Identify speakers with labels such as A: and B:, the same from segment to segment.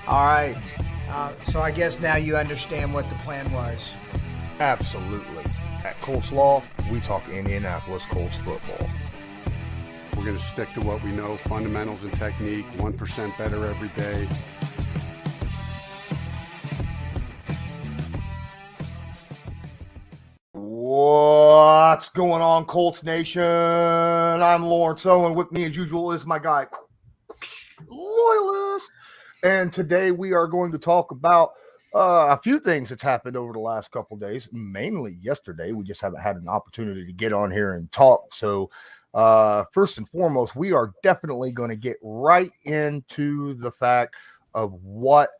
A: All right. So I guess now you understand what the plan was.
B: Absolutely. At Colts Law, we talk Indianapolis Colts football.
C: We're going to stick to what we know, fundamentals and technique, 1% better every day.
B: What's going on, Colts Nation? I'm Lawrence Owen. With me, as usual, is my guy, Loyalist. And today we are going to talk about a few things that's happened over the last couple days, mainly yesterday. We just haven't had an opportunity to get on here and talk. So, first and foremost, we are definitely going to get right into the fact of what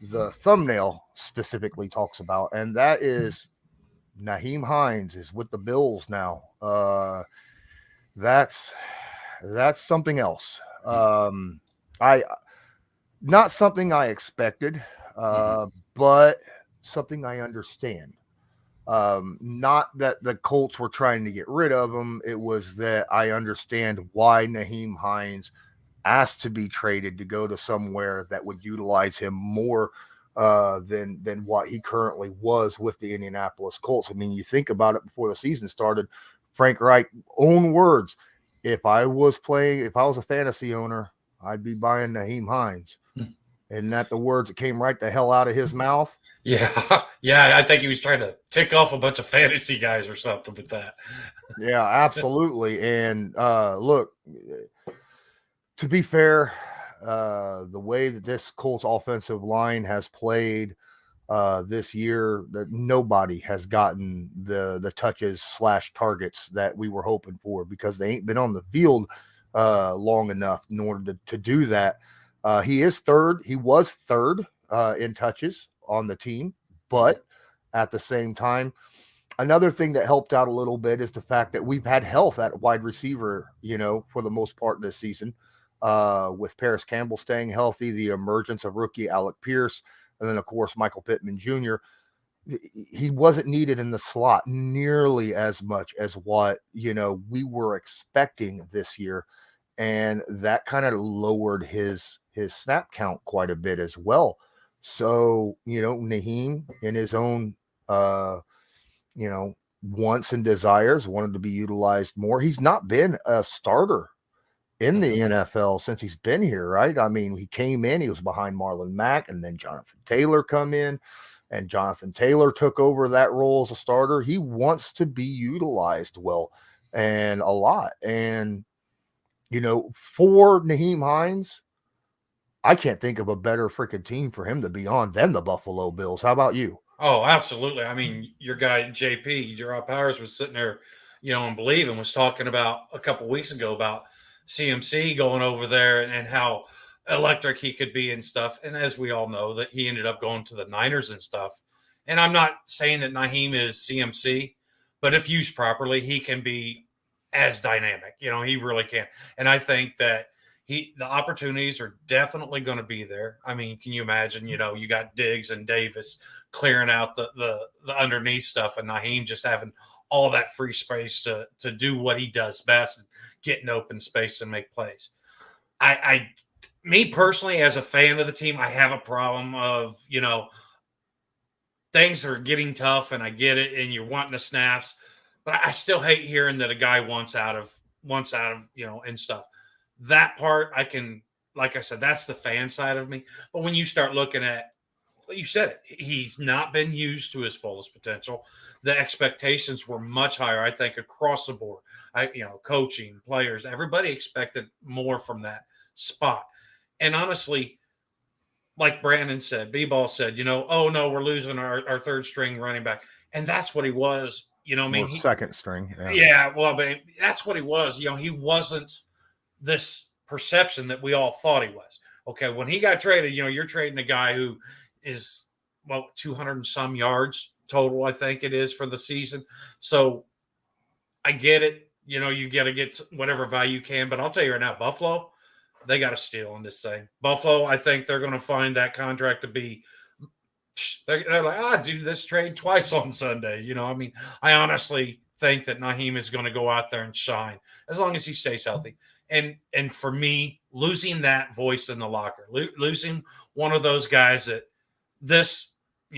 B: the thumbnail specifically talks about, and that is Nyheim Hines is with the Bills now. That's something else. I Not something I expected, but something I understand. Not that the Colts were trying to get rid of him. It was that I understand why Nyheim Hines asked to be traded to go to somewhere that would utilize him more than what he currently was with the Indianapolis Colts. I mean, you think about it before the season started, Frank Reich, own words, if I was a fantasy owner, I'd be buying Nyheim Hines. Isn't that the words that came right the hell out of his mouth?
D: Yeah. Yeah. I think he was trying to tick off a bunch of fantasy guys or something with that.
B: Yeah, absolutely. And look, to be fair, the way that this Colts offensive line has played this year, that nobody has gotten the touches / targets that we were hoping for, because they ain't been on the field long enough in order to do that. He was third in touches on the team, but at the same time, another thing that helped out a little bit is the fact that we've had health at wide receiver, for the most part this season, with Paris Campbell staying healthy, the emergence of rookie Alec Pierce, and then, of course, Michael Pittman Jr. He wasn't needed in the slot nearly as much as what, we were expecting this year. And that kind of lowered his snap count quite a bit as well. So, Nyheim, in his own, wants and desires, wanted to be utilized more. He's not been a starter in the NFL since he's been here, right? I mean, he came in, he was behind Marlon Mack, and then Jonathan Taylor come in, and Jonathan Taylor took over that role as a starter. He wants to be utilized well and a lot. And, for Nyheim Hines, I can't think of a better freaking team for him to be on than the Buffalo Bills. How about you?
D: Oh, absolutely. I mean, your guy, JP, Gerard Powers, was sitting there, and believing, was talking about a couple weeks ago about CMC going over there and how electric he could be and stuff. And as we all know, that he ended up going to the Niners and stuff. And I'm not saying that Nyheim is CMC, but if used properly, he can be as dynamic. He really can. And I think that the opportunities are definitely going to be there. I mean, can you imagine, you got Diggs and Davis clearing out the underneath stuff, and Nyheim just having all that free space to do what he does best, and get in open space and make plays. Me personally, as a fan of the team, I have a problem of, things are getting tough, and I get it, and you're wanting the snaps, but I still hate hearing that a guy wants out of, and stuff. That part I can, like I said, that's the fan side of me. But when you start looking at, you said it, he's not been used to his fullest potential. The expectations were much higher, I think, across the board. Coaching, players, everybody expected more from that spot. And honestly, like Brandon said, B-Ball said, oh no, we're losing our third string running back. And that's what he was,
B: Second string.
D: Yeah, well, but that's what he was. He wasn't this perception that we all thought he was. Okay, when he got traded, you're trading a guy who is, 200 and some yards total, I think it is, for the season. So I get it. You got to get whatever value you can. But I'll tell you right now, Buffalo, they got to steal in this thing. Buffalo, I think they're going to find that contract to be, they're like, do this trade twice on Sunday. I honestly think that Nyheim is going to go out there and shine as long as he stays healthy. And for me, losing that voice in the locker, losing one of those guys that this,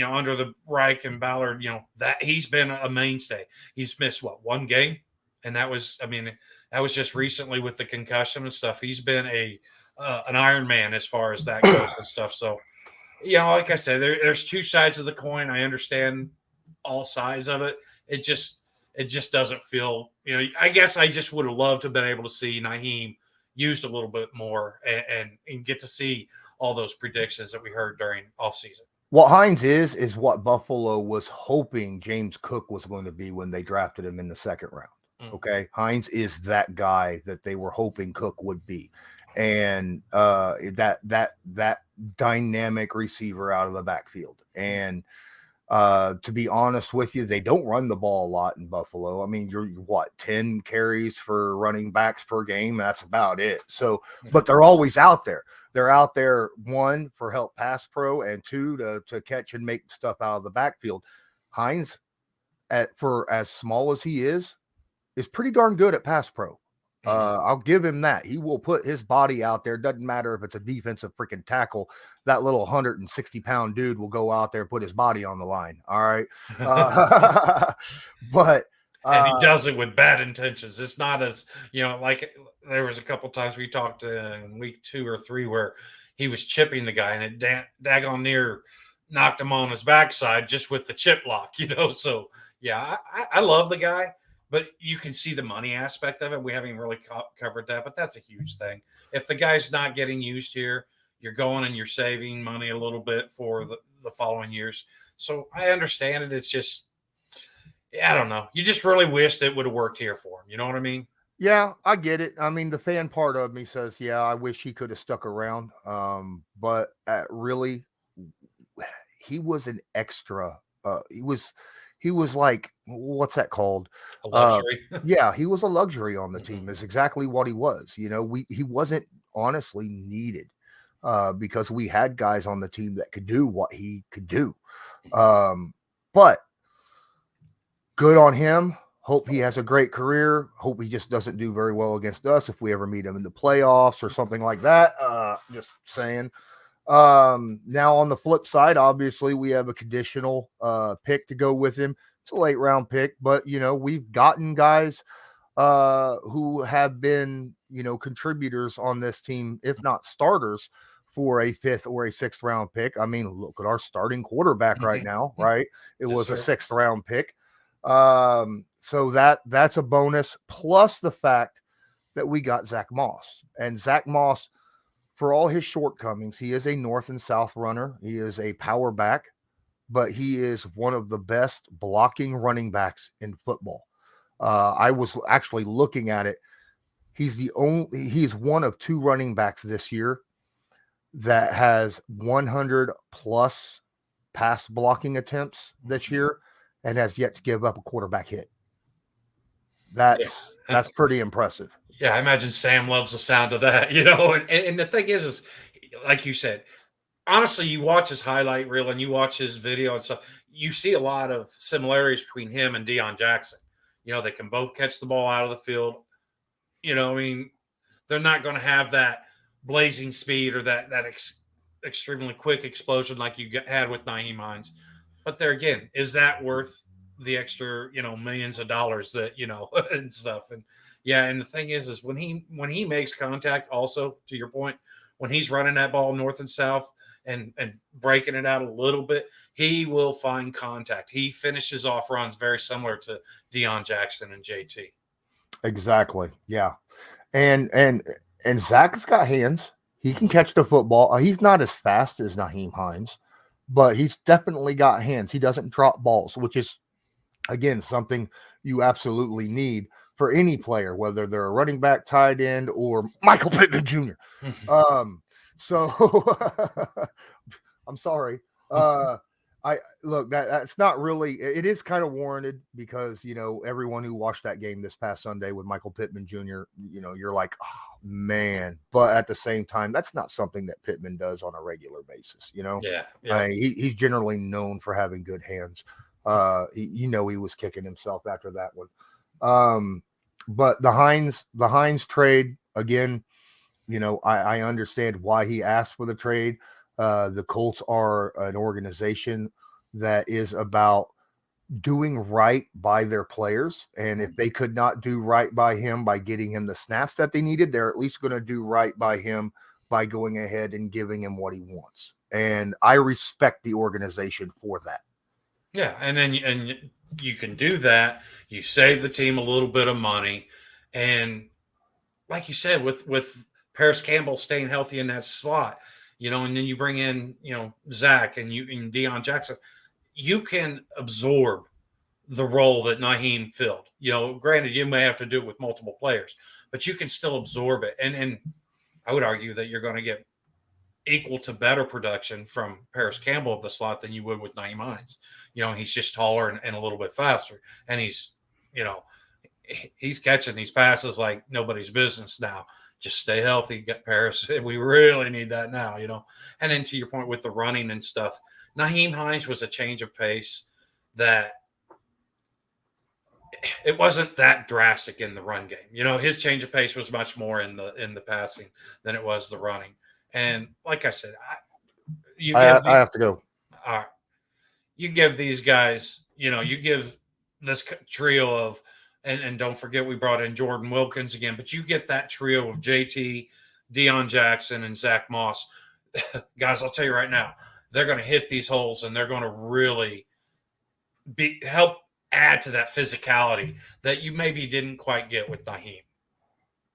D: under the Reich and Ballard, that he's been a mainstay. He's missed one game, and that was just recently with the concussion and stuff. He's been an Iron Man as far as that goes and stuff. So, like I said, there's two sides of the coin. I understand all sides of it. It just doesn't feel, I guess I just would have loved to have been able to see Nyheim used a little bit more and get to see all those predictions that we heard during offseason.
B: What Hines is what Buffalo was hoping James Cook was going to be when they drafted him in the second round. Okay. Hines is that guy that they were hoping Cook would be. And that dynamic receiver out of the backfield. And to be honest with you, they don't run the ball a lot in Buffalo. I mean, you're what, 10 carries for running backs per game? That's about it. So, but they're always out there. They're out there, one, for help pass pro, and two, to catch and make stuff out of the backfield. Hines, for as small as he is pretty darn good at pass pro. I'll give him that. He will put his body out there. Doesn't matter if it's a defensive freaking tackle. That little 160-pound dude will go out there and put his body on the line. All right. But
D: and he does it with bad intentions. It's not as, like there was a couple times we talked in week 2 or 3 where he was chipping the guy and it daggone near knocked him on his backside just with the chip block, So, yeah, I love the guy. But you can see the money aspect of it. We haven't really covered that, but that's a huge thing. If the guy's not getting used here, you're going and you're saving money a little bit for the following years. So I understand it. It's just, I don't know. You just really wished it would have worked here for him. You know what I mean?
B: Yeah, I get it. I mean, the fan part of me says, yeah, I wish he could have stuck around. But really, he was an extra. He was like, what's that called?
D: A luxury.
B: Yeah, he was a luxury on the team. Is exactly what he was. He wasn't honestly needed because we had guys on the team that could do what he could do. But good on him. Hope he has a great career. Hope he just doesn't do very well against us if we ever meet him in the playoffs or something like that. Just saying. Now on the flip side, obviously we have a conditional pick to go with him. It's a late round pick, but we've gotten guys who have been, contributors on this team, if not starters, for a 5th or a 6th round pick. I mean, look at our starting quarterback right now, right? It was a 6th round pick. So that's a bonus, plus the fact that we got Zack Moss. And Zack Moss, for all his shortcomings, he is a north and south runner. He is a power back, but he is one of the best blocking running backs in football. I was actually looking at it. He's one of 2 running backs this year that has 100 plus pass blocking attempts this year and has yet to give up a quarterback hit. That's pretty impressive.
D: Yeah, I imagine Sam loves the sound of that, And the thing is, like you said, honestly, you watch his highlight reel and you watch his video and stuff, you see a lot of similarities between him and Deion Jackson. They can both catch the ball out of the field. They're not going to have that blazing speed or that extremely quick explosion like you had with Nyheim Hines. But there again, is that worth the extra, millions of dollars that, and stuff? And yeah, and the thing is when he makes contact, also to your point, when he's running that ball north and south and breaking it out a little bit, he will find contact. He finishes off runs very similar to Deion Jackson and JT.
B: Exactly. Yeah. And Zach has got hands. He can catch the football. He's not as fast as Nyheim Hines, but he's definitely got hands. He doesn't drop balls, which is, again, something you absolutely need for any player, whether they're a running back, tight end, or Michael Pittman Jr. So I'm sorry. That's not really, it is kind of warranted because, everyone who watched that game this past Sunday with Michael Pittman Jr., you're like, oh man, but at the same time, that's not something that Pittman does on a regular basis, Yeah. He's generally known for having good hands. He was kicking himself after that one. But the Hines trade, again, I understand why he asked for the trade. The Colts are an organization that is about doing right by their players. And if they could not do right by him by getting him the snaps that they needed, they're at least going to do right by him by going ahead and giving him what he wants. And I respect the organization for that.
D: Yeah, and then you can do that. You save the team a little bit of money, and like you said, with Paris Campbell staying healthy in that slot, and then you bring in Zach and Deion Jackson, you can absorb the role that Nyheim filled. Granted, you may have to do it with multiple players, but you can still absorb it. And I would argue that you're going to get equal to better production from Paris Campbell of the slot than you would with Nyheim Hines. He's just taller and a little bit faster, and he's catching these passes like nobody's business now. Just stay healthy, get Paris. We really need that now, And then to your point with the running and stuff, Nyheim Hines was a change of pace that it wasn't that drastic in the run game. His change of pace was much more in the passing than it was the running. And like I said, I
B: have to go.
D: All right. You give these guys, you give this trio of, and don't forget we brought in Jordan Wilkins again, but you get that trio of JT, Deion Jackson, and Zack Moss. Guys, I'll tell you right now, they're going to hit these holes and they're going to really help add to that physicality that you maybe didn't quite get with Nyheim.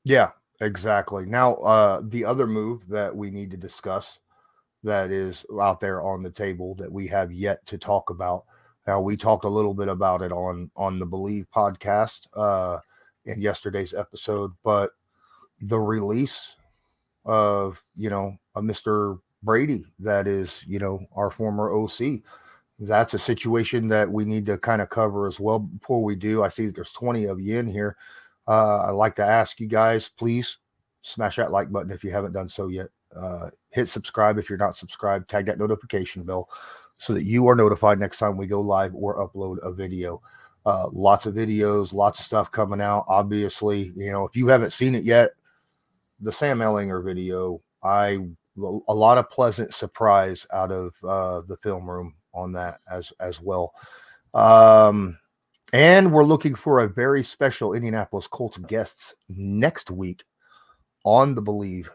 B: Yeah, exactly. Now, the other move that we need to discuss that is out there on the table that we have yet to talk about. Now, we talked a little bit about it on the Believe podcast in yesterday's episode, but the release of, a Mr. Brady, that is, our former OC, that's a situation that we need to kind of cover as well. Before we do, I see that there's 20 of you in here. I'd like to ask you guys, please smash that like button if you haven't done so yet. Hit subscribe if you're not subscribed. Tag that notification bell so that you are notified next time we go live or upload a video. Lots of videos, lots of stuff coming out. Obviously, if you haven't seen it yet, the Sam Ellinger video, a lot of pleasant surprise out of the film room on that as well. And we're looking for a very special Indianapolis Colts guests next week on the Believe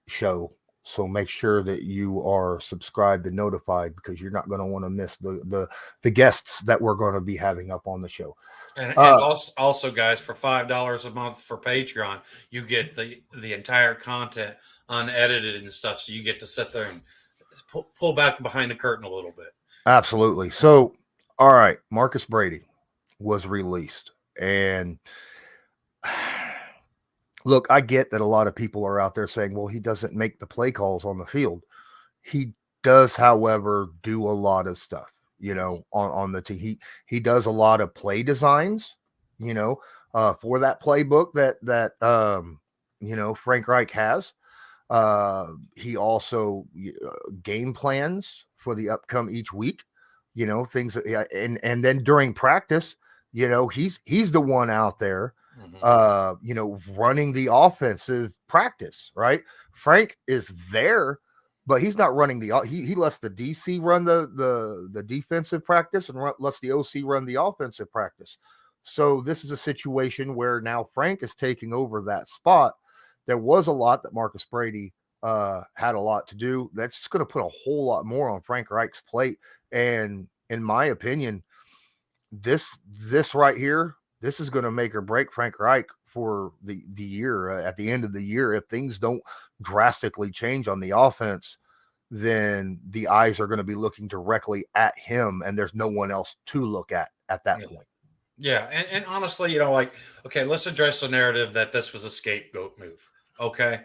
B: show. So make sure that you are subscribed and notified, because you're not going to want to miss the guests that we're going to be having up on the show.
D: And also, guys, for $5 a month for Patreon, you get the entire content unedited and stuff. So you get to sit there and pull back behind the curtain a little bit.
B: Absolutely. So, all right, Marcus Brady was released, and look, I get that a lot of people are out there saying, well, he doesn't make the play calls on the field. He does, however, do a lot of stuff, on the team. He does a lot of play designs, for that playbook that Frank Reich has. He also game plans for the upcoming each week, things, and then during practice, he's the one out there, running the offensive practice, right? Frank is there, but he's not running he lets the DC run the defensive practice and lets the OC run the offensive practice. So this is a situation where now Frank is taking over that spot. There was a lot that Marcus Brady had a lot to do. That's just going to put a whole lot more on Frank Reich's plate. And in my opinion, this right here, this is going to make or break Frank Reich for the year. At the end of the year, if things don't drastically change on the offense, then the eyes are going to be looking directly at him, and there's no one else to look at that point.
D: Yeah, and honestly, okay, let's address the narrative that this was a scapegoat move. Okay,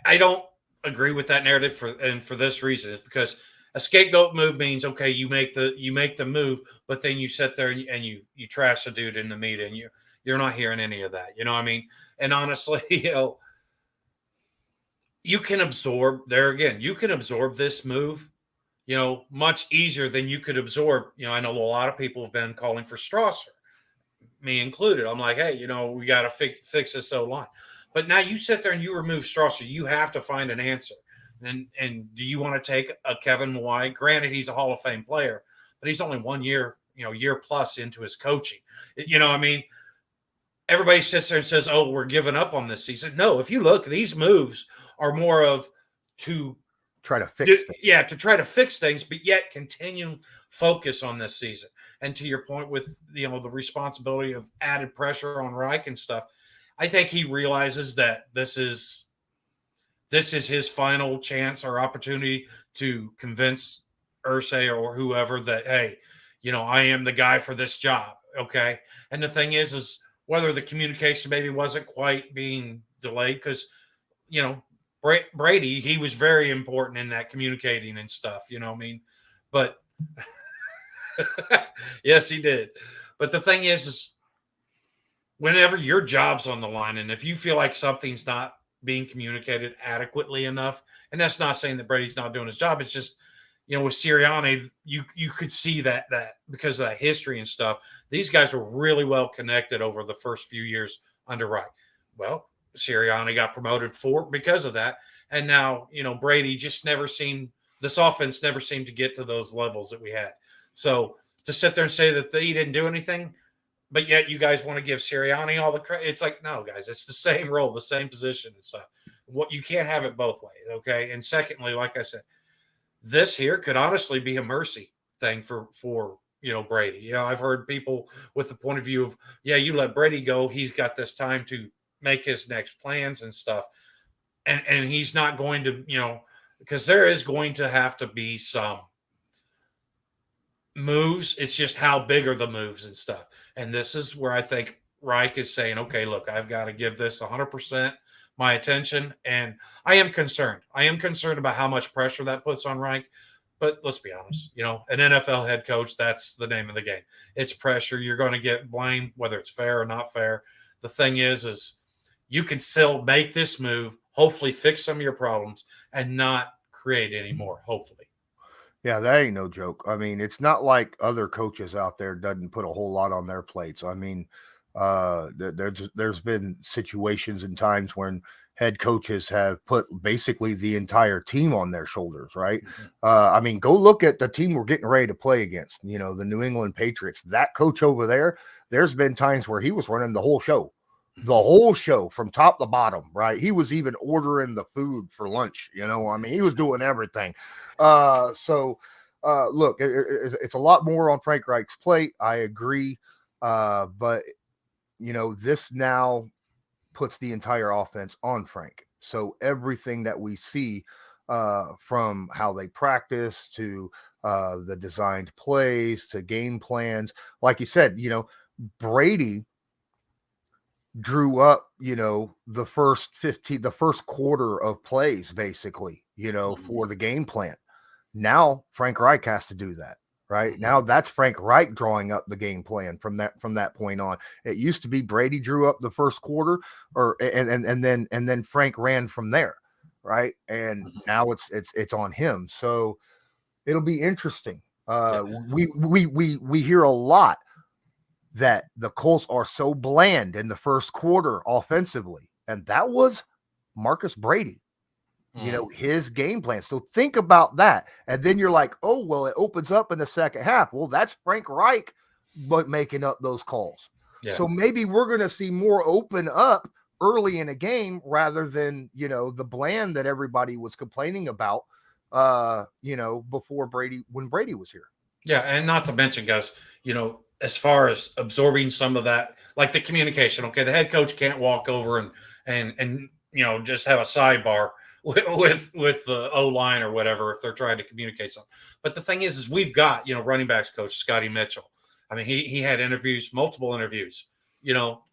D: I don't agree with that narrative for this reason. It's because a scapegoat move means, okay, you make the move, but then you sit there and you trash the dude in the media, and you're not hearing any of that. You know what I mean? And honestly, you can absorb this move, much easier than you could absorb. I know a lot of people have been calling for Strasser, me included. I'm like, hey, we got to fix this O-line. But now you sit there and you remove Strasser. You have to find an answer. And do you want to take a Kevin White? Granted, he's a Hall of Fame player, but he's only 1 year, year plus into his coaching. I mean, everybody sits there and says, "Oh, we're giving up on this season." No, if you look, these moves are more of to
B: try to fix things.
D: Yeah, to try to fix things, but yet continue focus on this season. And to your point with the responsibility of added pressure on Reich and stuff, I think he realizes that this is his final chance or opportunity to convince Irsay or whoever that, hey, I am the guy for this job. Okay. And the thing is whether the communication maybe wasn't quite being delayed, because, Brady, he was very important in that communicating and stuff, I mean, but yes, he did. But the thing is whenever your job's on the line, and if you feel like something's not being communicated adequately enough, and that's not saying that Brady's not doing his job, it's just, with Sirianni, you could see that because of that history and stuff, these guys were really well connected over the first few years under Reich. Well, Sirianni got promoted because of that, and now Brady just this offense never seemed to get to those levels that we had. So to sit there and say that he didn't do anything, but yet you guys want to give Sirianni all the credit, it's like, no, guys, it's the same role, the same position and stuff. You can't have it both ways, okay? And secondly, like I said, this here could honestly be a mercy thing for Brady. I've heard people with the point of view of, you let Brady go, he's got this time to make his next plans and stuff, and he's not going to, because there is going to have to be some moves. It's just how big are the moves and stuff. And this is where I think Reich is saying, okay, look, I've got to give this 100% my attention. And I am concerned. About how much pressure that puts on Reich. But let's be honest, an NFL head coach, that's the name of the game. It's pressure. You're going to get blamed, whether it's fair or not fair. The thing is you can still make this move, hopefully fix some of your problems, and not create any more, hopefully.
B: Yeah, that ain't no joke. I mean, it's not like other coaches out there doesn't put a whole lot on their plates. I mean, there's been situations and times when head coaches have put basically the entire team on their shoulders, right?
D: Mm-hmm.
B: I mean, go look at the team we're getting ready to play against, the New England Patriots. That coach over there, there's been times where he was running the whole show from top to bottom, right? He was even ordering the food for lunch, I mean, he was doing everything. Look, it's a lot more on Frank Reich's plate. I agree. But this now puts the entire offense on Frank. So everything that we see, from how they practice to the designed plays to game plans, like you said, Brady drew up, the first quarter of plays, basically, for the game plan. Now Frank Reich has to do that, right? Mm-hmm. Now that's Frank Reich drawing up the game plan from that point on. It used to be Brady drew up the first quarter, and then Frank ran from there, right? And now it's on him. So it'll be interesting. We hear a lot that the Colts are so bland in the first quarter offensively. And that was Marcus Brady, his game plan. So think about that. And then you're like, oh, well, it opens up in the second half. Well, that's Frank Reich making up those calls. Yeah. So maybe we're going to see more open up early in a game rather than, the bland that everybody was complaining about, before Brady, when Brady was here.
D: Yeah. And not to mention, guys, as far as absorbing some of that, like the communication, okay, the head coach can't walk over and just have a sidebar with the O-line or whatever if they're trying to communicate something. But the thing is we've got, running backs coach Scotty Mitchell. I mean, he had multiple interviews,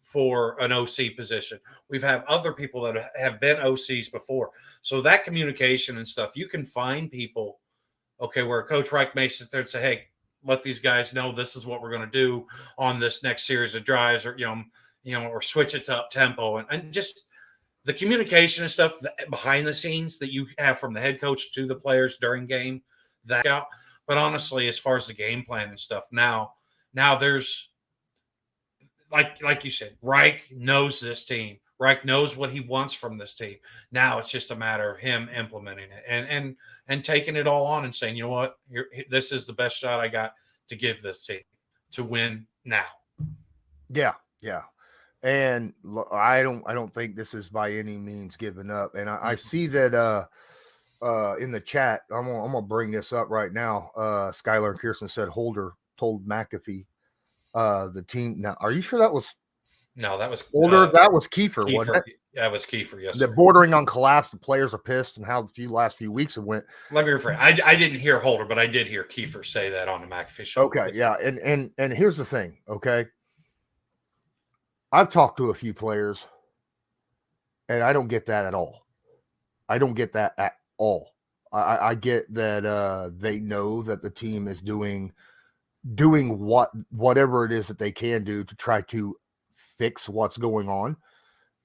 D: for an OC position. We've had other people that have been OCs before. So that communication and stuff, you can find people, okay, where Coach Reich may sit there and say, hey, let these guys know this is what we're going to do on this next series of drives, or, or switch it to up tempo and just the communication and stuff behind the scenes that you have from the head coach to the players during game that out. But honestly, as far as the game plan and stuff, now there's like you said, Reich knows this team. Reich knows what he wants from this team. Now it's just a matter of him implementing it and taking it all on and saying, you know what, this is the best shot I got to give this team to win now.
B: Yeah. And I don't think this is by any means giving up. And I see that in the chat, I'm gonna bring this up right now. Skylar and Kirsten said Holder told McAfee the team. Now, are you sure that was?
D: No, that was
B: Holder. That was Kiefer, wasn't it?
D: That was Kiefer, yes.
B: The bordering on collapse. The players are pissed, and how the last few weeks have went.
D: Let me rephrase. I didn't hear Holder, but I did hear Kiefer say that on the McAfee show.
B: Okay, yeah, and here's the thing. Okay, I've talked to a few players, and I don't get that at all. I don't get that at all. I get that they know that the team is doing whatever it is that they can do to try to fix what's going on,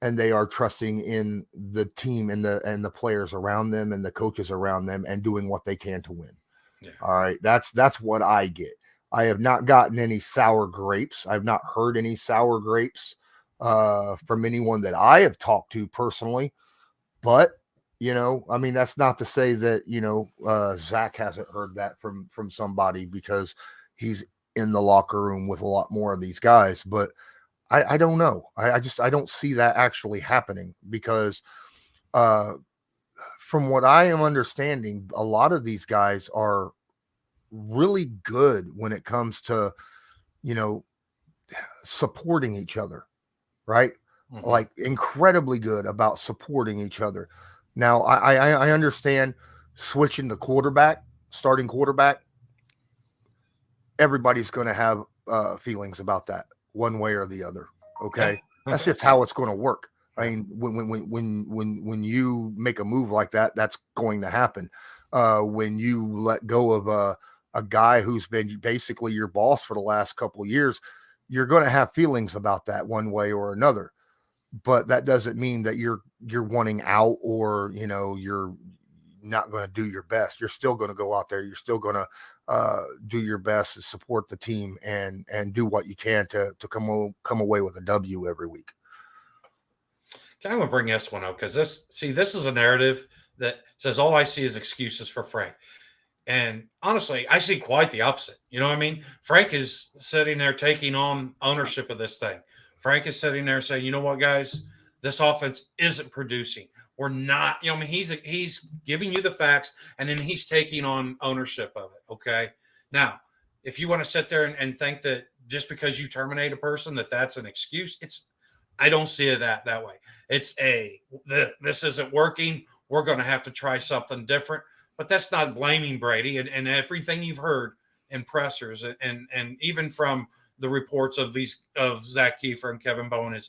B: and they are trusting in the team and the players around them and the coaches around them and doing what they can to win. Yeah. All right, that's what I get. I have not gotten any sour grapes. I've not heard any sour grapes from anyone that I have talked to personally, but I mean, that's not to say that, Zach hasn't heard that from somebody, because he's in the locker room with a lot more of these guys. But I don't know. I don't see that actually happening, because from what I am understanding, a lot of these guys are really good when it comes to, supporting each other, right? Mm-hmm. Like incredibly good about supporting each other. Now, I understand switching the starting quarterback. Everybody's going to have feelings about that one way or the other. Okay, that's just how it's going to work. I mean, when you make a move like that, that's going to happen. When you let go of a guy who's been basically your boss for the last couple of years, you're going to have feelings about that one way or another. But that doesn't mean that you're wanting out, or you're not going to do your best. You're still going to go out there. You're still going to do your best to support the team and do what you can to come away with a W every week.
D: I'm going to bring this one up, because this is a narrative that says all I see is excuses for Frank. And honestly, I see quite the opposite. You know what I mean? Frank is sitting there taking on ownership of this thing. Frank is sitting there saying, you know what, guys, this offense isn't producing. We're not, he's giving you the facts, and then he's taking on ownership of it. Okay. Now, if you want to sit there and think that just because you terminate a person, that's an excuse, I don't see it that way. It's this isn't working. We're going to have to try something different. But that's not blaming Brady, and everything you've heard in pressers and even from the reports of Zach Kiefer and Kevin Bowen is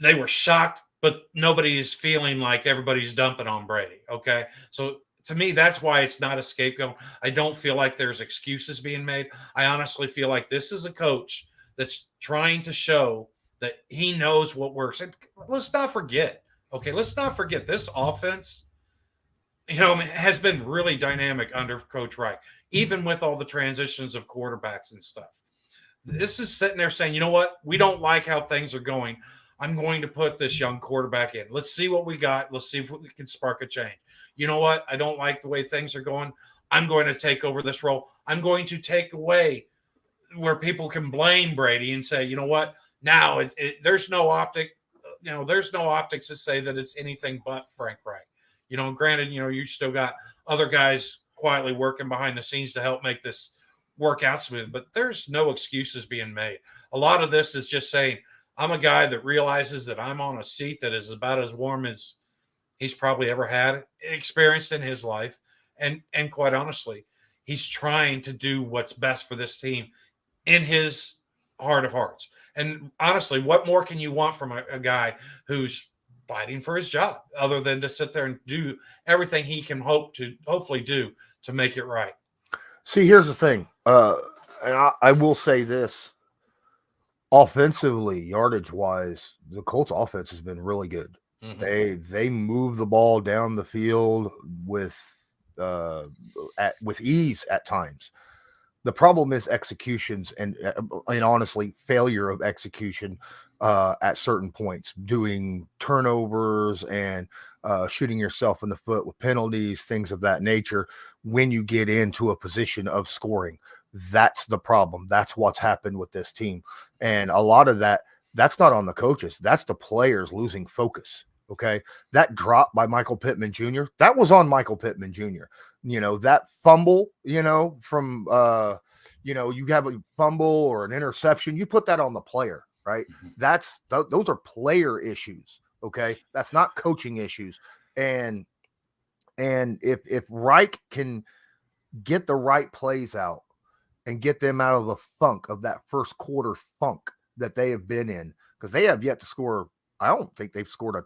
D: they were shocked, but nobody is feeling like everybody's dumping on Brady. Okay. So to me, that's why it's not a scapegoat. I don't feel like there's excuses being made. I honestly feel like this is a coach that's trying to show that he knows what works. And let's not forget this offense, has been really dynamic under Coach Reich, even with all the transitions of quarterbacks and stuff. This is sitting there saying, you know what? We don't like how things are going. I'm going to put this young quarterback in. Let's see what we got. Let's see if we can spark a change. You know what? I don't like the way things are going. I'm going to take over this role. I'm going to take away where people can blame Brady and say, you know what? Now there's no optics to say that it's anything but Frank Reich. Granted, you still got other guys quietly working behind the scenes to help make this work out smooth, but there's no excuses being made. A lot of this is just saying, I'm a guy that realizes that I'm on a seat that is about as warm as he's probably ever had experienced in his life. And quite honestly, he's trying to do what's best for this team in his heart of hearts. And honestly, what more can you want from a guy who's fighting for his job other than to sit there and do everything he can hopefully do to make it right?
B: See, here's the thing. And I will say this. Offensively, yardage-wise, the Colts offense has been really good. Mm-hmm. They move the ball down the field with ease at times. The problem is executions and honestly failure of execution at certain points, doing turnovers and shooting yourself in the foot with penalties, things of that nature. When you get into a position of scoring, that's the problem. That's what's happened with this team, and a lot of that's not on the coaches. That's the players losing focus. Okay, that drop by Michael Pittman Jr. That was on Michael Pittman Jr. That fumble, from you have a fumble or an interception, you put that on the player, right? Those are player issues. Okay, that's not coaching issues. And if Reich can get the right plays out and get them out of the funk of that first quarter funk that they have been in, because they have yet to score. I don't think they've scored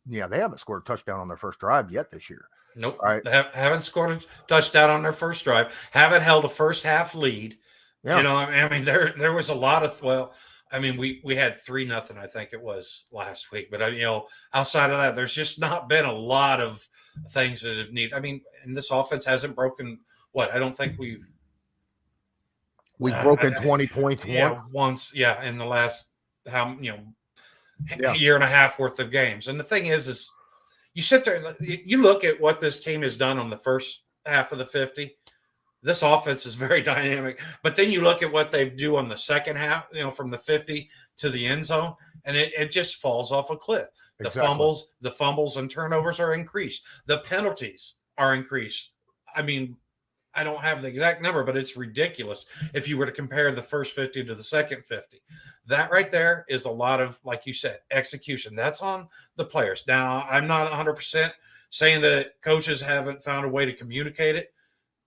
B: they haven't scored a touchdown on their first drive yet this year.
D: Nope.
B: Right.
D: They haven't scored a touchdown on their first drive. Haven't held a first half lead.
B: Yeah.
D: I mean, there was a lot of, we had 3-0, I think it was last week. But outside of that, there's just not been a lot of things that have needed. I mean, and this offense hasn't broken. I don't think we've
B: broken 20 points
D: once. Yeah, in the last year and a half worth of games. And the thing is you sit there, you look at what this team has done on the first half of the 50. This offense is very dynamic, but then you look at what they do on the second half, from the 50 to the end zone, and it just falls off a cliff. Exactly. The fumbles and turnovers are increased. The penalties are increased. I mean, I don't have the exact number, but it's ridiculous if you were to compare the first 50 to the second 50. That right there is a lot of, like you said, execution. That's on the players. Now, I'm not 100% saying that coaches haven't found a way to communicate it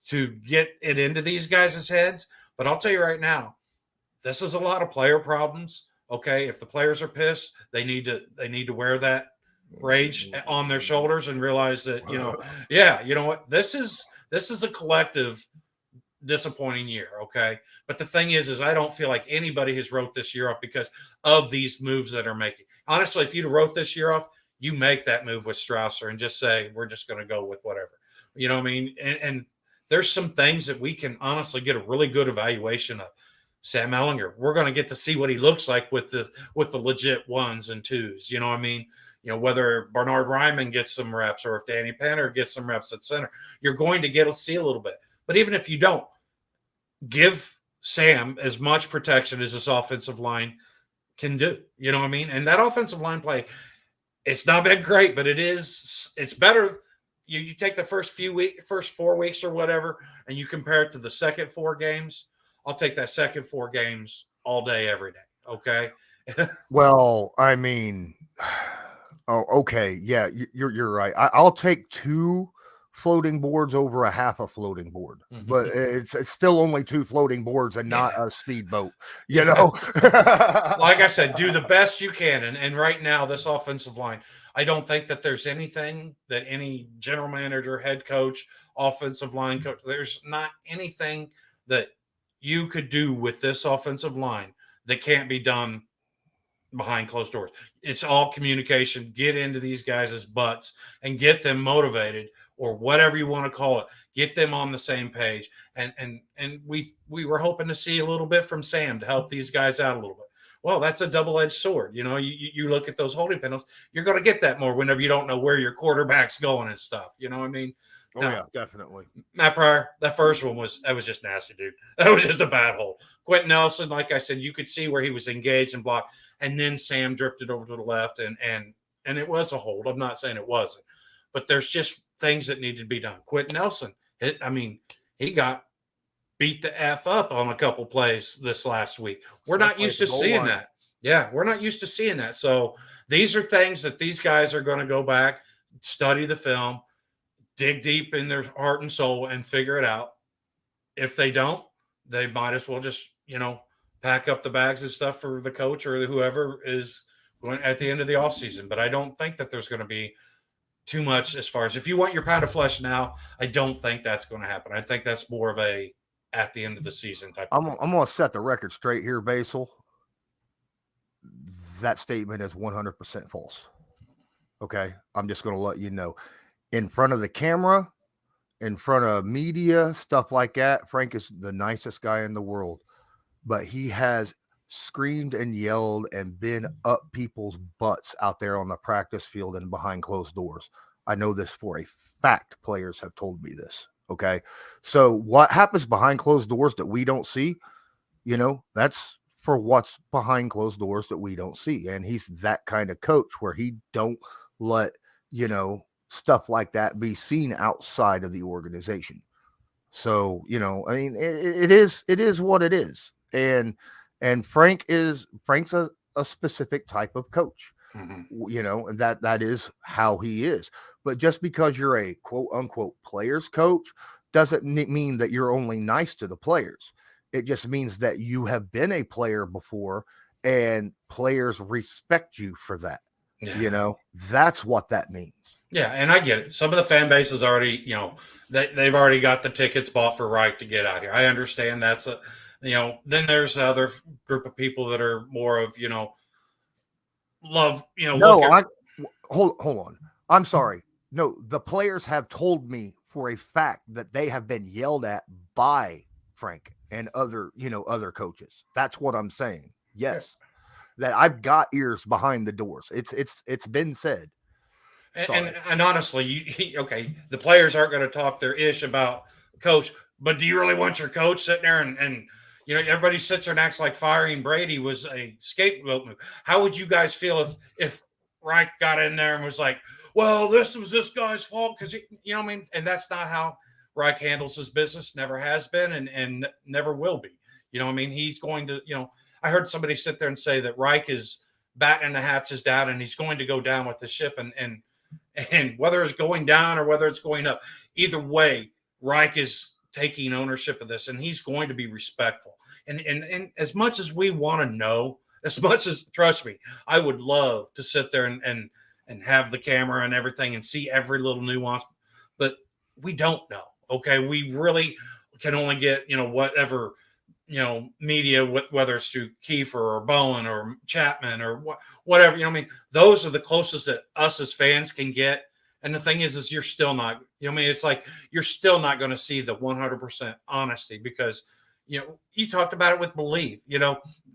D: to get it into these guys' heads, but I'll tell you right now, this is a lot of player problems. Okay, if the players are pissed, they need to wear that rage on their shoulders and realize that, you know what, this is a collective disappointing year, okay? But the thing is I don't feel like anybody has wrote this year off because of these moves that are making. Honestly, if you'd have wrote this year off, you make that move with Strausser and just say, we're just going to go with whatever. You know what I mean? And there's some things that we can honestly get a really good evaluation of. Sam Ehlinger, we're going to get to see what he looks like with the legit 1s and 2s. You know what I mean? Whether Bernard Ryman gets some reps or if Danny Penner gets some reps at center, you're going to get to see a little bit. But even if you don't, give Sam as much protection as this offensive line can do. You know what I mean? And that offensive line play, it's not been great, but it's better. You take the first 4 weeks or whatever, and you compare it to the second 4 games. I'll take that second 4 games all day, every day. Okay.
B: Well, I mean, okay. Yeah, you're right. I'll take 2 floating boards over a half a floating board, but it's still only 2 floating boards and not a speedboat,
D: Like I said, do the best you can. And right now, this offensive line, I don't think that there's anything that any general manager, head coach, offensive line coach, there's not anything that you could do with this offensive line that can't be done behind closed doors. It's all communication. Get into these guys' butts and get them motivated, or whatever you want to call it. Get them on the same page. And we were hoping to see a little bit from Sam to help these guys out a little bit. Well, that's a double-edged sword. You look at those holding penalties, you're going to get that more whenever you don't know where your quarterback's going and stuff. You know what I mean?
B: Oh, yeah, definitely.
D: Matt Pryor, that first one was just nasty, dude. That was just a bad hold. Quentin Nelson, like I said, you could see where he was engaged and blocked, and then Sam drifted over to the left, and it was a hold. I'm not saying it wasn't, but there's just things that need to be done. Quentin Nelson, he got beat the F up on a couple plays this last week. We're not used to seeing that. Yeah, we're not used to seeing that. So these are things that these guys are going to go back, study the film, dig deep in their heart and soul and figure it out. If they don't, they might as well just, pack up the bags and stuff for the coach or whoever is going at the end of the offseason. But I don't think that there's going to be too much as far as if you want your pound of flesh now, I don't think that's going to happen. I think that's more of a at the end of the season type of thing.
B: I'm going to set the record straight here, Basil. That statement is 100% false. Okay. I'm just going to let you know. In front of the camera, in front of media, stuff like that, Frank is the nicest guy in the world. But he has screamed and yelled and been up people's butts out there on the practice field and behind closed doors. I know this for a fact. Players have told me this. Okay. So what happens behind closed doors that we don't see, that's for what's behind closed doors that we don't see. And he's that kind of coach where he don't let, stuff like that be seen outside of the organization. So, I mean, it is what it is. And Frank's a specific type of coach, and that is how he is. But just because you're a quote unquote players coach doesn't mean that you're only nice to the players. It just means that you have been a player before and players respect you for that.
D: Yeah.
B: That's what that means.
D: Yeah, and I get it. Some of the fan base is already, they've already got the tickets bought for Reich to get out here. I understand that's then there's other group of people that are more of, love,
B: No, hold on. I'm sorry. No, the players have told me for a fact that they have been yelled at by Frank and other coaches. That's what I'm saying. Yes. That I've got ears behind the doors. It's been said.
D: And honestly, okay, the players aren't going to talk their ish about coach, but do you really want your coach sitting there and everybody sits there and acts like firing Brady was a scapegoat move? How would you guys feel if Reich got in there and was like, well, this was this guy's fault because what I mean? And that's not how Reich handles his business. Never has been and never will be. What I mean? He's going to, I heard somebody sit there and say that Reich is battening the hatches down and he's going to go down with the ship and whether it's going down or whether it's going up, either way, Reich is taking ownership of this, and he's going to be respectful. And as much as we want to know, as much as, trust me, I would love to sit there and have the camera and everything and see every little nuance, but we don't know. Okay, we really can only get whatever media, whether it's through Kiefer or Bowen or Chapman or whatever, I mean, those are the closest that us as fans can get. And the thing is you're still not, I mean, it's like, you're still not going to see the 100% honesty because, you talked about it with Believe,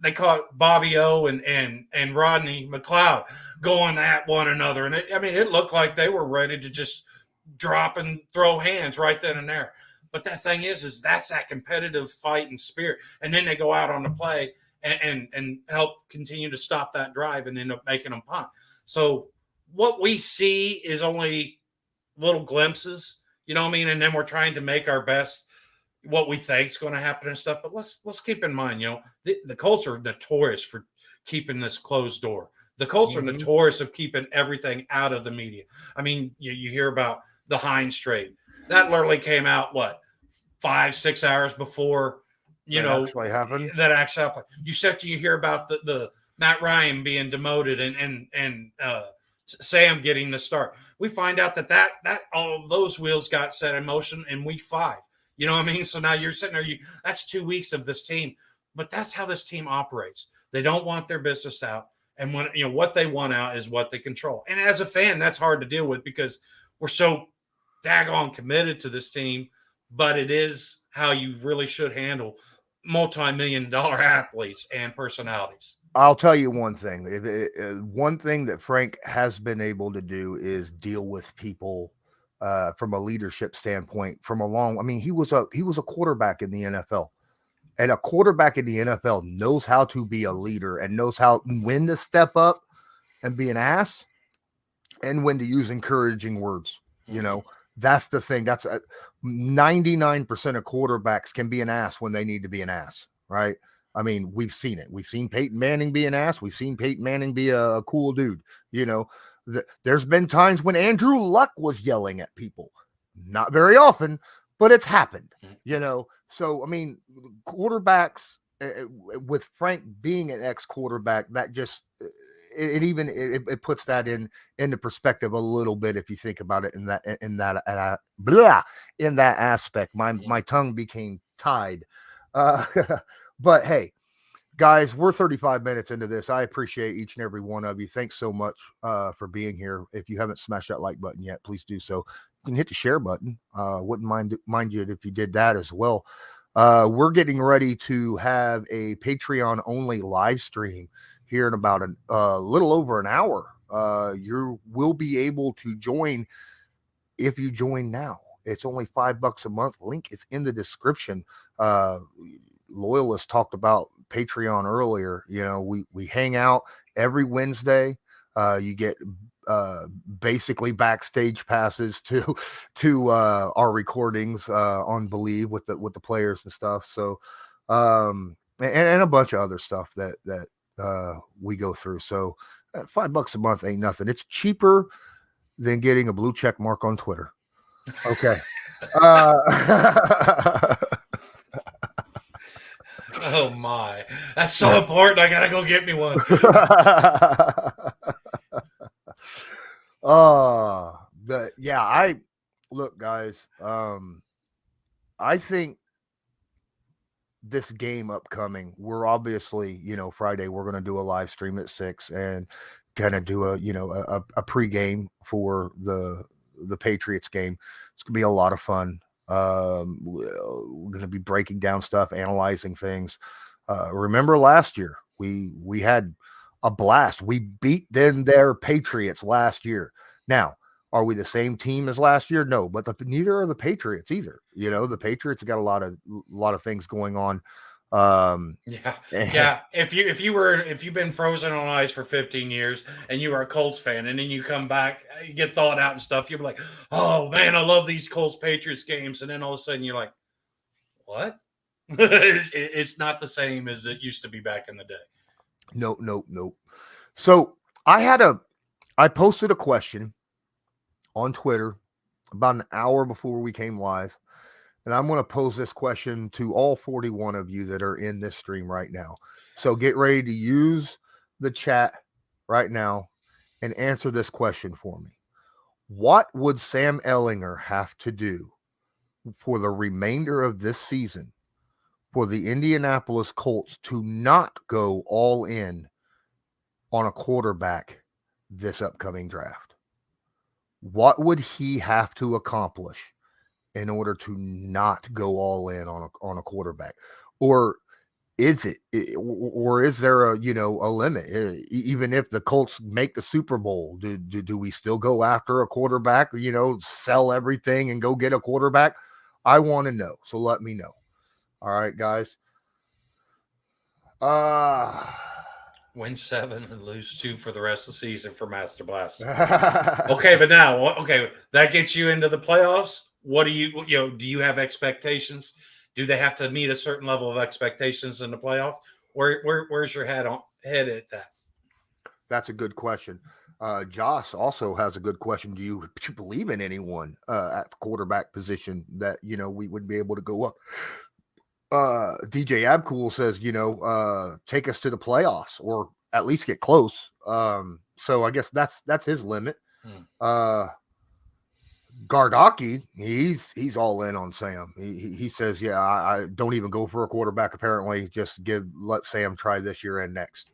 D: they caught Bobby O and Rodney McLeod going at one another. And it looked like they were ready to just drop and throw hands right then and there. But that thing is that's that competitive fight and spirit. And then they go out on the play and help continue to stop that drive and end up making them punt. So what we see is only little glimpses, what I mean? And then we're trying to make our best what we think is going to happen and stuff. But let's keep in mind, the Colts are notorious for keeping this closed door. The Colts are notorious of keeping everything out of the media. I mean, you hear about the Hines trade. That literally came out, 5-6 hours before,
B: actually happened.
D: That actually happened. You hear about the Matt Ryan being demoted and Sam getting the start. We find out that all of those wheels got set in motion in week 5. You know what I mean? So now you're sitting there, that's 2 weeks of this team, but that's how this team operates. They don't want their business out. And when, what they want out is what they control. And as a fan, that's hard to deal with because we're so daggone committed to this team, but it is how you really should handle multi-million-dollar athletes and personalities.
B: I'll tell you one thing. One thing that Frank has been able to do is deal with people from a leadership standpoint he was a quarterback in the NFL. And a quarterback in the NFL knows how to be a leader and knows when to step up and be an ass and when to use encouraging words. That's the thing. That's 99% of quarterbacks can be an ass when they need to be an ass, right? I mean, we've seen it. We've seen Peyton Manning be an ass. We've seen Peyton Manning be a cool dude. There's been times when Andrew Luck was yelling at people. Not very often, but it's happened, So, I mean, quarterbacks, with Frank being an ex-quarterback, that just it puts that into perspective a little bit if you think about it in that aspect. My tongue became tied. But hey, guys, we're 35 minutes into this. I appreciate each and every one of you. Thanks so much for being here. If you haven't smashed that like button yet, please do so. can hit the share button. Wouldn't mind you if you did that as well. We're getting ready to have a Patreon only live stream here in about a little over an hour. You will be able to join if you join now. It's only $5 a month. Link is in the description. Loyalist talked about Patreon earlier. You know, we hang out every Wednesday. You get basically backstage passes to our recordings on Believe with the players and stuff. So and a bunch of other stuff that we go through. So $5 a month ain't nothing. It's cheaper than getting a blue check mark on Twitter. Okay.
D: Oh my, that's so important. I gotta go get me one.
B: But yeah, look, guys. I think this game upcoming, we're obviously, Friday, we're going to do a live stream at 6 and kind of do a pregame for the Patriots game. It's going to be a lot of fun. We're going to be breaking down stuff, analyzing things. Remember last year, we had a blast. We beat their Patriots last year. Now, are we the same team as last year? No, but neither are the Patriots either. The Patriots got a lot of things going on.
D: Yeah. If you've been frozen on ice for 15 years and you were a Colts fan, and then you come back, you get thawed out and stuff, you're like, oh man, I love these Colts Patriots games, and then all of a sudden you're like, what? It's not the same as it used to be back in the day.
B: No. So I posted a question on Twitter about an hour before we came live. And I'm going to pose this question to all 41 of you that are in this stream right now. So get ready to use the chat right now and answer this question for me. What would Sam Ehlinger have to do for the remainder of this season for the Indianapolis Colts to not go all in on a quarterback this upcoming draft? What would he have to accomplish in order to not go all in on a quarterback? Or is there a limit? Even if the Colts make the Super Bowl, do we still go after a quarterback, sell everything and go get a quarterback? I want to know. So let me know. All right, guys.
D: Win 7 and lose 2 for the rest of the season for Master Blast. Okay, but now, that gets you into the playoffs. What do you have expectations? Do they have to meet a certain level of expectations in the playoff? Where's your head at that?
B: That's a good question. Josh also has a good question. Do you believe in anyone at the quarterback position that, we would be able to go up? DJ Abcool says, take us to the playoffs or at least get close. So I guess that's his limit. Gardaki, he's all in on Sam. He says, yeah, I don't even go for a quarterback. Apparently, just let Sam try this year and next.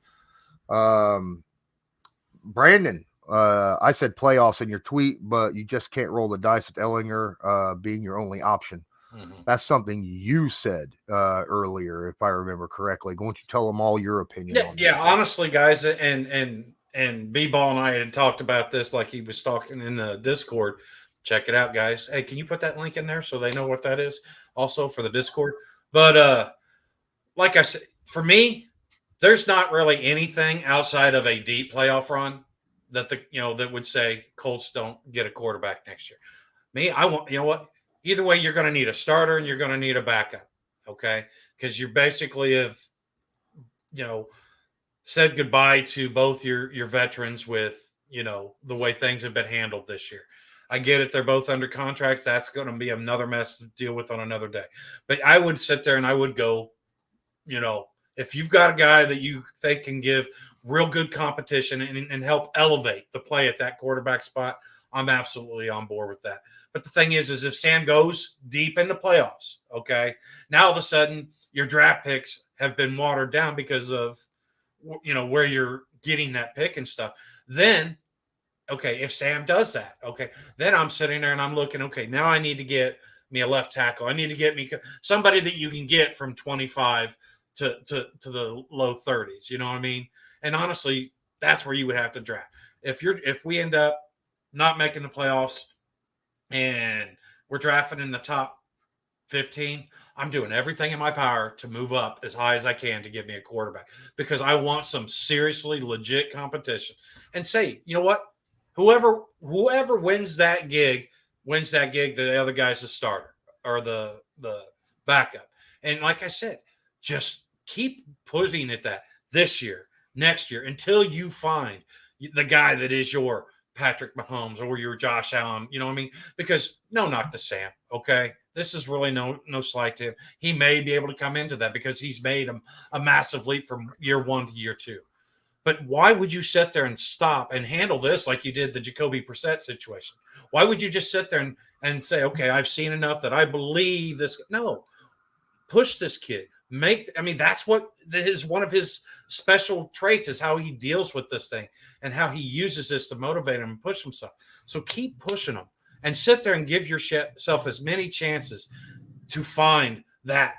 B: Brandon, I said playoffs in your tweet, but you just can't roll the dice with Ehlinger being your only option. Mm-hmm. That's something you said earlier, if I remember correctly. Why don't you tell them all your opinion on that?
D: Yeah, honestly, guys, and B-Ball and I had talked about this like he was talking in the Discord. Check it out, guys. Hey, can you put that link in there so they know what that is also for the Discord? But like I said, for me, there's not really anything outside of a deep playoff run that that would say Colts don't get a quarterback next year. I want, what? Either way, you're going to need a starter and you're going to need a backup, okay? Because you basically have, said goodbye to both your veterans with, the way things have been handled this year. I get it. They're both under contract. That's going to be another mess to deal with on another day. But I would sit there and I would go, if you've got a guy that you think can give real good competition and help elevate the play at that quarterback spot, I'm absolutely on board with that. But the thing is if Sam goes deep in the playoffs, okay, now all of a sudden your draft picks have been watered down because of, where you're getting that pick and stuff. Then Okay, if Sam does that, okay, then I'm sitting there and I'm looking, okay, now I need to get me a left tackle. I need to get me somebody that you can get from 25 to the low 30s. You know what I mean? And honestly, that's where you would have to draft. If we end up not making the playoffs and we're drafting in the top 15, I'm doing everything in my power to move up as high as I can to get me a quarterback because I want some seriously legit competition. And say, you know what? Whoever wins that gig the other guy's the starter or the backup. And like I said, just keep putting it that this year, next year, until you find the guy that is your Patrick Mahomes or your Josh Allen. You know what I mean? Because no knock to Sam, okay? This is really no slight to him. He may be able to come into that because he's made a massive leap from year 1 to year 2. But why would you sit there and stop and handle this like you did the Jacoby Brissett situation? Why would you just sit there and say, okay, I've seen enough that I believe this? No, push this kid. That's what is one of his special traits is how he deals with this thing and how he uses this to motivate him and push himself. So keep pushing him and sit there and give yourself as many chances to find that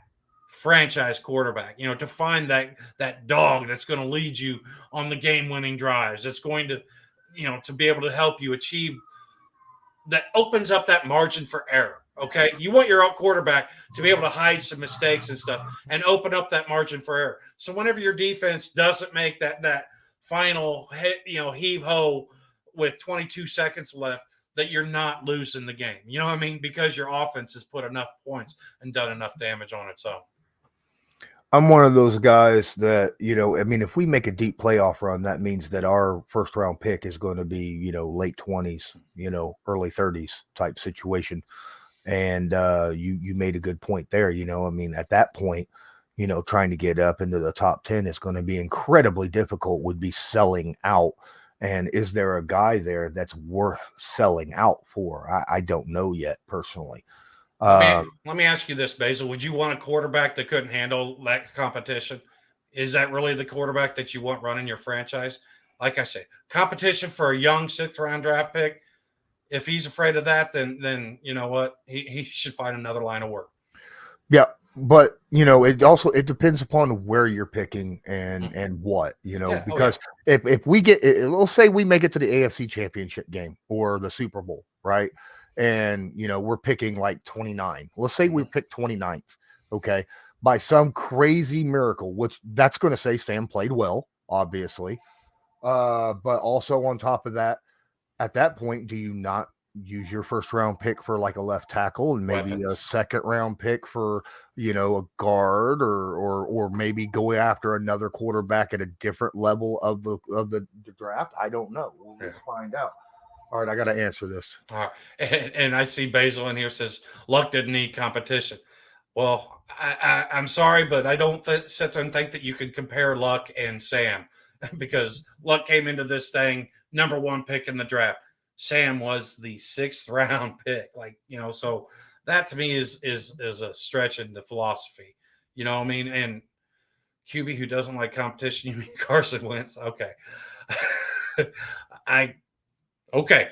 D: franchise quarterback, to find that dog that's going to lead you on the game-winning drives. That's going to, to be able to help you achieve that opens up that margin for error. Okay. You want your quarterback to be able to hide some mistakes and stuff and open up that margin for error. So whenever your defense doesn't make that final hit, heave ho with 22 seconds left, that you're not losing the game. You know what I mean? Because your offense has put enough points and done enough damage on its own.
B: I'm one of those guys that, if we make a deep playoff run, that means that our first round pick is going to be, late 20s, early 30s type situation. And you made a good point there. At that point, trying to get up into the top 10 is going to be incredibly difficult, would be selling out. And is there a guy there that's worth selling out for? I don't know yet personally.
D: Let me ask you this, Basil. Would you want a quarterback that couldn't handle that competition? Is that really the quarterback that you want running your franchise? Like I said, competition for a young 6th round draft pick. If he's afraid of that, then you know what? He should find another line of work.
B: Yeah. But, it depends upon where you're picking and what, because if we get, let's say we make it to the AFC Championship game or the Super Bowl, right? And, we're picking like 29. Let's say we pick 29th, okay? By some crazy miracle, which that's going to say Sam played well, obviously. But also on top of that, at that point, do you not use your first round pick for like a left tackle and maybe a second round pick for, a guard or maybe go after another quarterback at a different level of the draft? I don't know. We'll find out. All right, I got to answer this.
D: All right. And I see Basil in here says Luck didn't need competition. Well, I'm sorry, but I don't sit there and think that you could compare Luck and Sam because Luck came into this thing number 1 pick in the draft. Sam was the 6th round pick. So that to me is a stretch in the philosophy. You know what I mean? And QB who doesn't like competition, you mean Carson Wentz? Okay. Okay.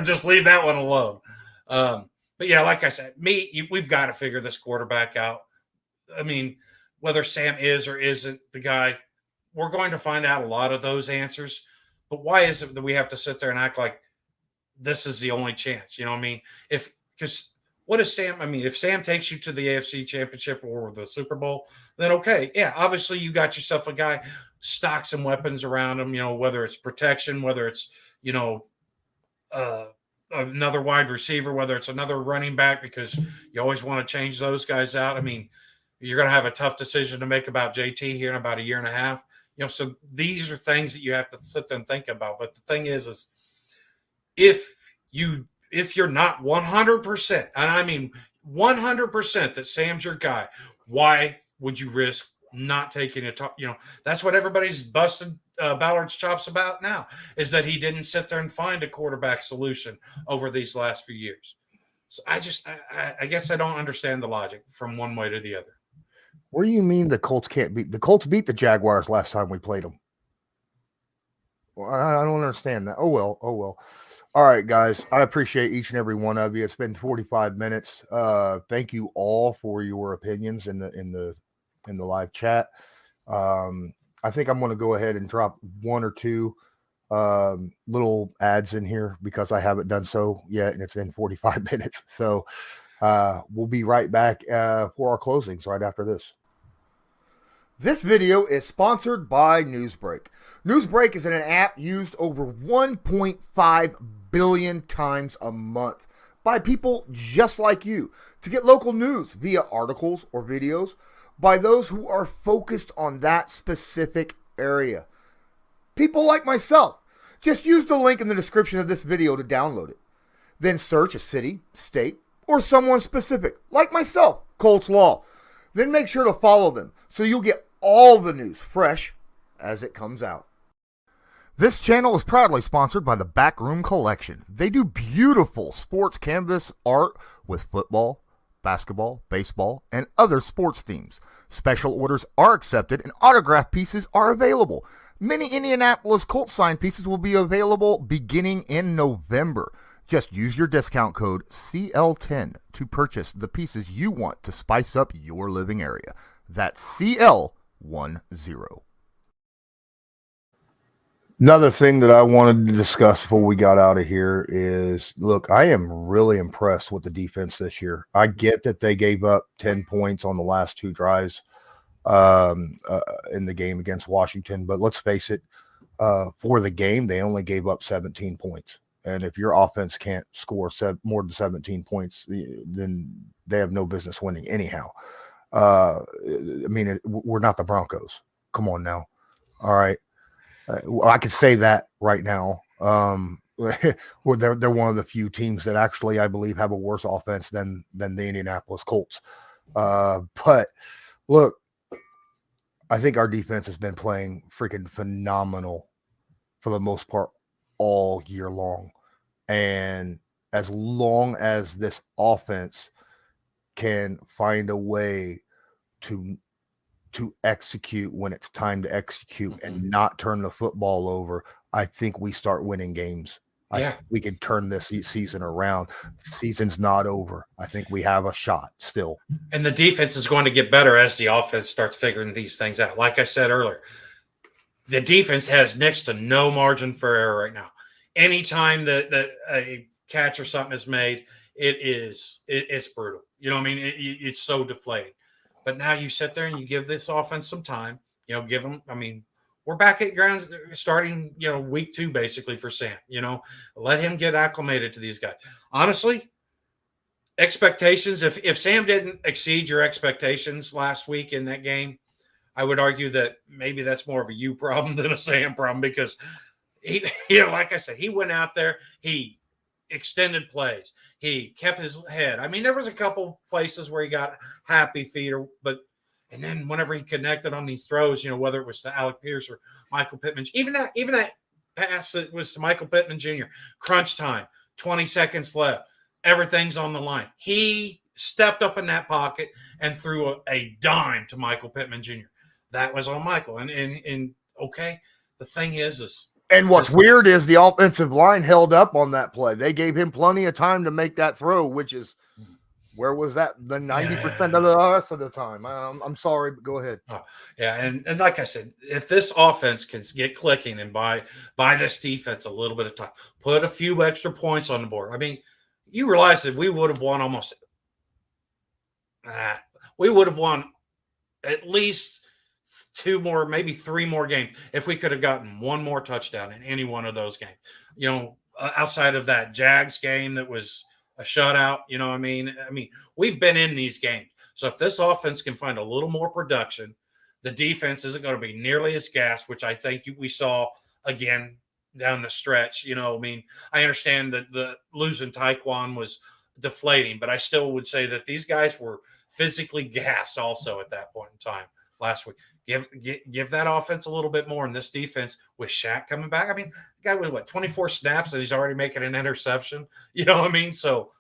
D: Just leave that one alone. But yeah, like I said, we've got to figure this quarterback out. I mean, whether Sam is or isn't the guy, we're going to find out a lot of those answers. But why is it that we have to sit there and act like this is the only chance? You know what I mean? Because what is Sam? I mean, if Sam takes you to the AFC Championship or the Super Bowl, then okay. Yeah, obviously you got yourself a guy, stock some weapons around him, whether it's protection, whether it's, another wide receiver, whether it's another running back, because you always want to change those guys out. I mean, you're going to have a tough decision to make about JT here in about a year and a half. So these are things that you have to sit there and think about. But the thing is if you're not 100%, and I mean 100% that Sam's your guy, why would you risk not taking a top? That's what everybody's busted Ballard's chops about now, is that he didn't sit there and find a quarterback solution over these last few years. So I guess I don't understand the logic from one way to the other.
B: What do you mean the Colts can't beat? The Colts beat the Jaguars last time we played them. Well, I don't understand that. Oh well. All right, guys. I appreciate each and every one of you. It's been 45 minutes. Thank you all for your opinions in the live chat. I think I'm going to go ahead and drop one or two little ads in here because I haven't done so yet, and it's been 45 minutes. So we'll be right back for our closings right after this. This video is sponsored by Newsbreak. Newsbreak is an app used over 1.5 billion times a month by people just like you to get local news via articles or videos by those who are focused on that specific area. People like myself. Just use the link in the description of this video to download it. Then search a city, state, or someone specific, like myself, Colts Law. Then make sure to follow them so you'll get all the news fresh as it comes out. This channel is proudly sponsored by the Backroom Collection. They do beautiful sports canvas art with football, basketball, baseball, and other sports themes. Special orders are accepted and autograph pieces are available. Many Indianapolis Colts signed pieces will be available beginning in November. Just use your discount code CL10 to purchase the pieces you want to spice up your living area. That's CL10. Another thing that I wanted to discuss before we got out of here is, look, I am really impressed with the defense this year. I get that they gave up 10 points on the last two drives in the game against Washington, but let's face it, for the game, they only gave up 17 points. And if your offense can't score more than 17 points, then they have no business winning anyhow. I mean, we're not the Broncos. Come on now. All right. I could say that right now. They're one of the few teams that actually, I believe, have a worse offense than the Indianapolis Colts. But look, I think our defense has been playing freaking phenomenal for the most part all year long. And as long as this offense can find a way to execute when it's time to execute and not turn the football over, I think we start winning games. I think we can turn this season around. The season's not over. I think we have a shot still.
D: And the defense is going to get better as the offense starts figuring these things out. Like I said earlier, the defense has next to no margin for error right now. Anytime that a catch or something is made, it's brutal. You know what I mean? It's so deflating. But now you sit there and you give this offense some time, give them, we're back at ground starting, week 2, basically for Sam, let him get acclimated to these guys. Honestly, expectations, if Sam didn't exceed your expectations last week in that game, I would argue that maybe that's more of a you problem than a Sam problem, because he like I said, he went out there, he extended plays, he kept his head. There was a couple places where he got happy feet, and then whenever he connected on these throws, whether it was to Alec Pierce or Michael Pittman, even that pass that was to Michael Pittman Jr., crunch time, 20 seconds left, everything's on the line. He stepped up in that pocket and threw a dime to Michael Pittman Jr. That was on Michael. And okay, the thing is
B: and what's weird is the offensive line held up on that play. They gave him plenty of time to make that throw, which is, where was that the 90% of the rest of the time? I'm sorry, but go ahead.
D: And like I said, if this offense can get clicking and buy this defense a little bit of time, put a few extra points on the board. You realize that we would have won we would have won at least 2 more, maybe 3 more games if we could have gotten 1 more touchdown in any one of those games. Outside of that Jags game that was a shutout, we've been in these games. So if this offense can find a little more production, the defense isn't going to be nearly as gassed, which I think we saw again down the stretch. I understand that the losing Taekwon was deflating, but I still would say that these guys were physically gassed also at that point in time last week. Give that offense a little bit more, in this defense with Shaq coming back. The guy with 24 snaps and he's already making an interception. So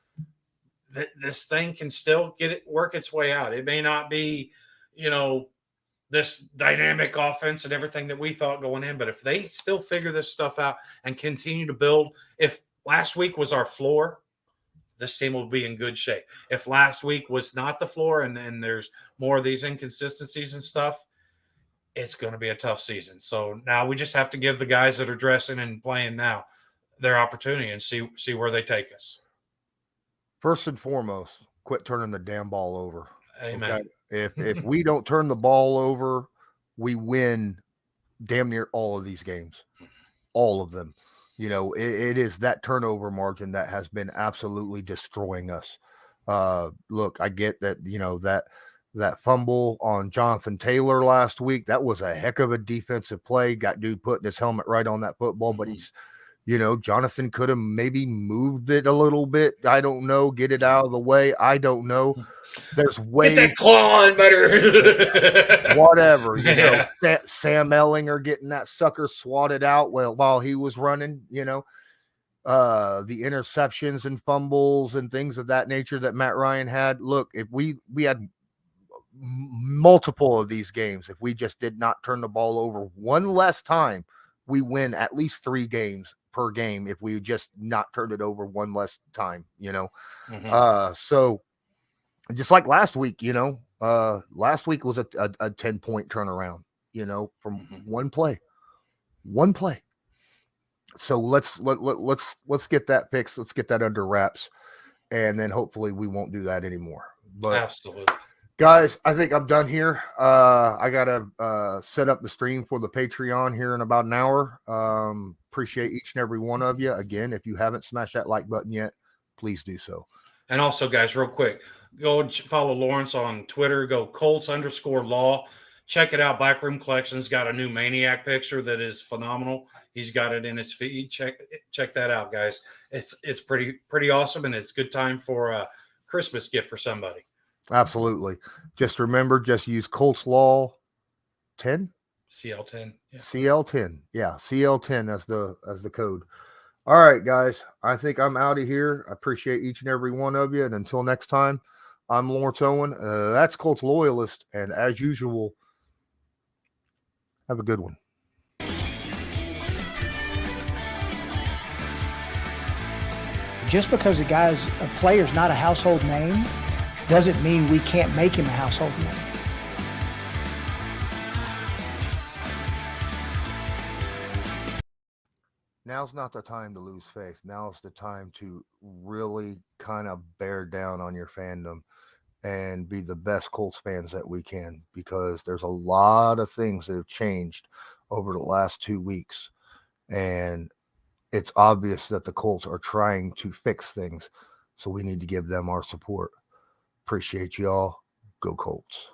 D: this thing can still work its way out. It may not be, this dynamic offense and everything that we thought going in. But if they still figure this stuff out and continue to build, if last week was our floor, this team will be in good shape. If last week was not the floor and then there's more of these inconsistencies and stuff, it's going to be a tough season. So now we just have to give the guys that are dressing and playing now their opportunity and see where they take us.
B: First and foremost, quit turning the damn ball over.
D: Amen.
B: Okay? If we don't turn the ball over, we win damn near all of these games, all of them. It is that turnover margin that has been absolutely destroying us. Look, I get that, that fumble on Jonathan Taylor last week, that was a heck of a defensive play. Got dude putting his helmet right on that football, but he's, Jonathan could have maybe moved it a little bit. I don't know. Get it out of the way. I don't know. There's way
D: Get that claw on better.
B: whatever, Sam Ellinger getting that sucker swatted out while he was running, the interceptions and fumbles and things of that nature that Matt Ryan had. Look, if we had multiple of these games, if we just did not turn the ball over one less time, we win at least 3 games per game if we just not turned it over one less time, so just like last week, last week was a 10-point turnaround, from one play. So let's get that fixed. Let's get that under wraps, and then hopefully we won't do that anymore. But
D: absolutely,
B: guys, I think I'm done here. I gotta set up the stream for the Patreon here in about an hour. Appreciate each and every one of you. Again, if you haven't smashed that like button yet, please do so.
D: And also, guys, real quick, go follow Lawrence on Twitter. Go Colts_law. Check it out. Backroom Collection's got a new Maniac picture that is phenomenal. He's got it in his feed. Check that out, guys. It's pretty awesome, and it's a good time for a Christmas gift for somebody.
B: Absolutely. Just remember, just use Colts Law 10.
D: CL10. Yeah.
B: CL10. Yeah, CL10 as the code. All right, guys. I think I'm out of here. I appreciate each and every one of you. And until next time, I'm Lawrence Owen. That's Colts Loyalist. And as usual, have a good one.
A: Just because a player's not a household name doesn't mean we can't make him a household name.
B: Now's not the time to lose faith. Now's the time to really kind of bear down on your fandom and be the best Colts fans that we can, because there's a lot of things that have changed over the last 2 weeks. And it's obvious that the Colts are trying to fix things. So we need to give them our support. Appreciate y'all. Go Colts.